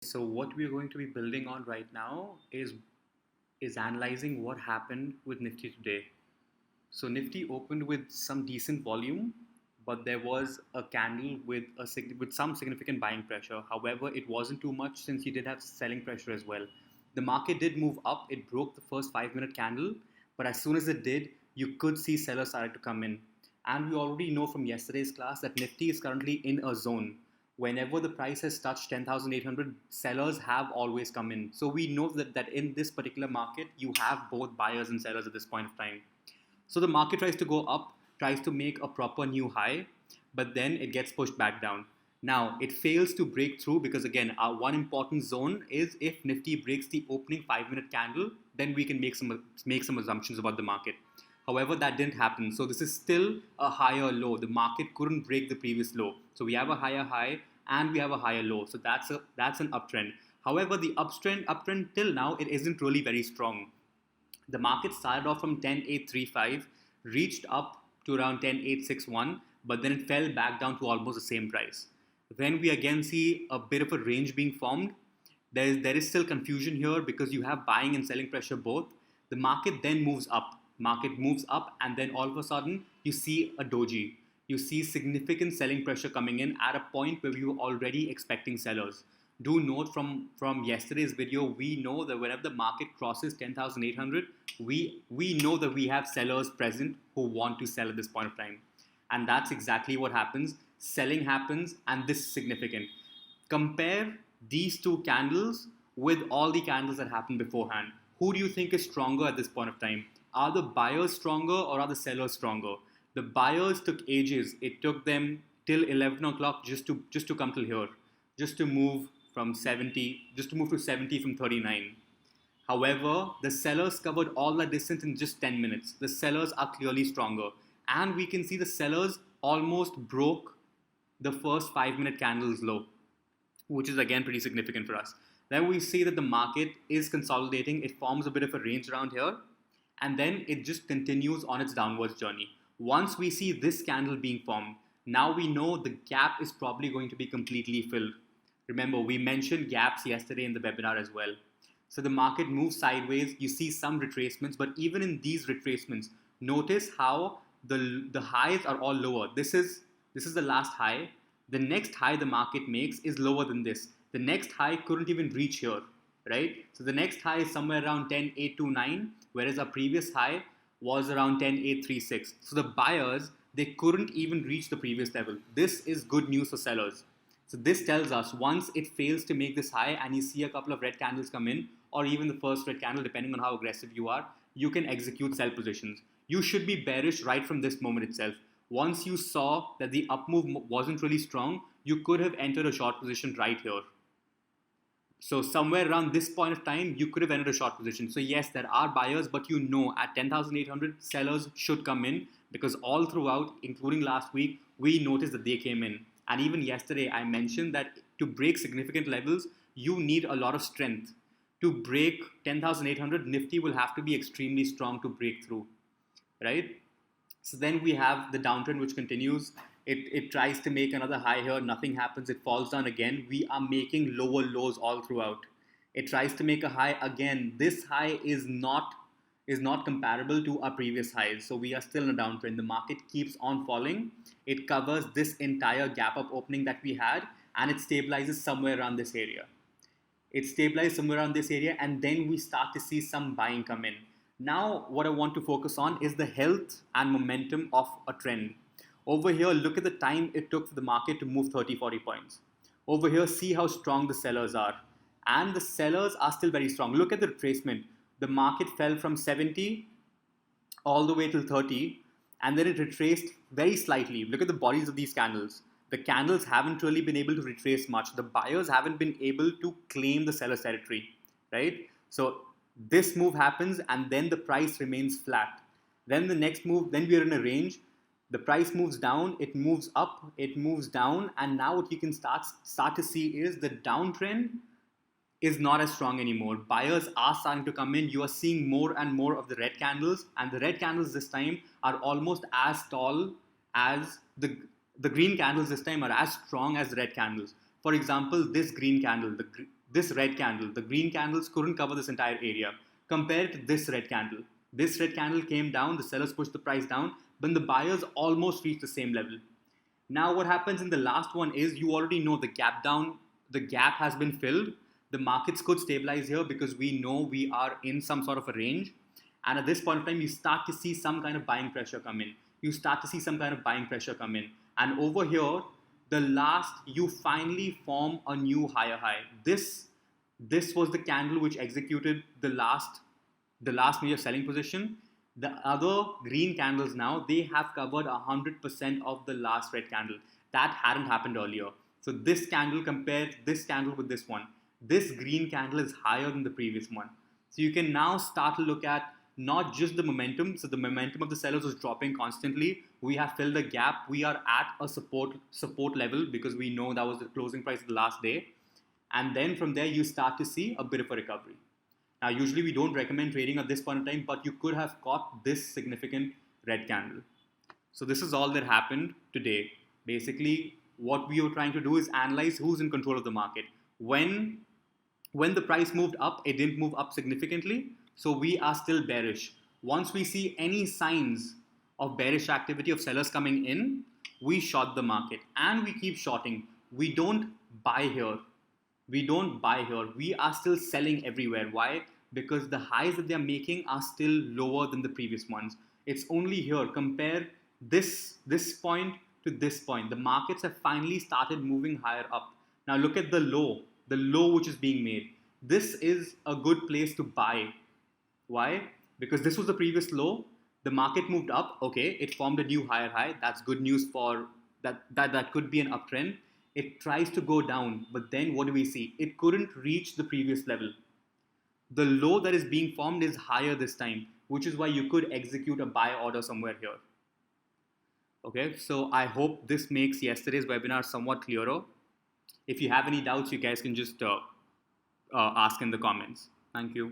So what we're going to be building on right now is analyzing what happened with Nifty today. So Nifty opened with some decent volume, but there was a candle with with some significant buying pressure. However, it wasn't too much since you did have selling pressure as well. The market did move up. It broke the first 5 minute candle, but as soon as it did, you could see sellers started to come in. And we already know from yesterday's class that Nifty is currently in a zone. Whenever the price has touched 10,800, sellers have always come in. So we know that in this particular market, you have both buyers and sellers at this point of time. So the market tries to go up, tries to make a proper new high, but then it gets pushed back down. Now it fails to break through because again, our one important zone is if Nifty breaks the opening 5 minute candle, then we can make some assumptions about the market. However, that didn't happen. So this is still a higher low. The market couldn't break the previous low. So we have a higher high and we have a higher low. So that's an uptrend. However, the uptrend till now it isn't really very strong. The market started off from 10,835, reached up to around 10,861, but then it fell back down to almost the same price. Then we again see a bit of a range being formed. There is still confusion here because you have buying and selling pressure both. The market then moves up. Market moves up, and then all of a sudden you see a doji. You see significant selling pressure coming in at a point where we were already expecting sellers. Do note from yesterday's video, we know that whenever the market crosses 10,800, we know that we have sellers present who want to sell at this point of time, and that's exactly what happens. Selling happens, and this is significant. Compare these two candles with all the candles that happened beforehand. Who do you think is stronger at this point of time? Are the buyers stronger or are the sellers stronger? The buyers took ages. It took them till 11 o'clock just to come till here, just to move from 70, just to move to 70 from 39. However, the sellers covered all that distance in just 10 minutes. The sellers are clearly stronger. And we can see the sellers almost broke the first 5 minute candles low, which is again pretty significant for us. Then we see that the market is consolidating. It forms a bit of a range around here, and then it just continues on its downwards journey. Once we see this candle being formed, now we know the gap is probably going to be completely filled. Remember, we mentioned gaps yesterday in the webinar as well. So the market moves sideways. You see some retracements, but even in these retracements, notice how the highs are all lower. This is the last high. The next high the market makes is lower than this. The next high couldn't even reach here, right? So the next high is somewhere around 10,829, whereas our previous high was around 10,836. So the buyers, they couldn't even reach the previous level. This is good news for sellers. So this tells us once it fails to make this high and you see a couple of red candles come in, or even the first red candle, depending on how aggressive you are, you can execute sell positions. You should be bearish right from this moment itself. Once you saw that the up move wasn't really strong, you could have entered a short position right here. So somewhere around this point of time, you could have entered a short position. So yes, there are buyers, but you know at 10,800, sellers should come in because all throughout, including last week, we noticed that they came in. And even yesterday, I mentioned that to break significant levels, you need a lot of strength. To break 10,800, Nifty will have to be extremely strong to break through, right? So then we have the downtrend which continues. It tries to make another high here, nothing happens, it falls down again. We are making lower lows all throughout. It tries to make a high again. This high is not comparable to our previous highs. So we are still in a downtrend. The market keeps on falling. It covers this entire gap up opening that we had and it stabilizes somewhere around this area. It stabilized somewhere around this area, and then we start to see some buying come in. Now, what I want to focus on is the health and momentum of a trend. Over here, look at the time it took for the market to move 30, 40 points. Over here, see how strong the sellers are. And the sellers are still very strong. Look at the retracement. The market fell from 70 all the way till 30, and then it retraced very slightly. Look at the bodies of these candles. The candles haven't really been able to retrace much. The buyers haven't been able to claim the seller's territory, right? So this move happens and then the price remains flat. Then the next move, then we are in a range. The price moves down, it moves up, it moves down, and now what you can start to see is the downtrend is not as strong anymore. Buyers are starting to come in. You are seeing more and more of the red candles, and the red candles this time are almost as tall as the green candles this time are as strong as the red candles. For example, this green candle, this red candle, the green candles couldn't cover this entire area. Compared to this red candle. This red candle came down, the sellers pushed the price down, but the buyers almost reached the same level. Now, what happens in the last one is you already know the gap down, the gap has been filled. The markets could stabilize here because we know we are in some sort of a range. And at this point of time, you start to see some kind of buying pressure come in. You start to see some kind of buying pressure come in. And over here, the last, you finally form a new higher high. This was the candle which executed the last major selling position. The other green candles now, they have covered 100% of the last red candle. That hadn't happened earlier. So this candle compared this candle with this one. This green candle is higher than the previous one. So you can now start to look at not just the momentum. So the momentum of the sellers was dropping constantly. We have filled the gap. We are at a support level because we know that was the closing price of the last day. And then from there, you start to see a bit of a recovery. Now, usually we don't recommend trading at this point in time, but you could have caught this significant red candle. So this is all that happened today. Basically, what we were trying to do is analyze who's in control of the market. When the price moved up, it didn't move up significantly, so we are still bearish. Once we see any signs of bearish activity of sellers coming in, we short the market and we keep shorting. We don't buy here. We don't buy here. We are still selling everywhere. Why? Because the highs that they're making are still lower than the previous ones. It's only here. Compare this point to this point. The markets have finally started moving higher up. Now look at the low which is being made. This is a good place to buy. Why? Because this was the previous low. The market moved up. Okay, it formed a new higher high. That's good news for that could be an uptrend. It tries to go down, but then what do we see? It couldn't reach the previous level. The low that is being formed is higher this time, which is why you could execute a buy order somewhere here. Okay, so I hope this makes yesterday's webinar somewhat clearer. If you have any doubts, you guys can just ask in the comments. Thank you.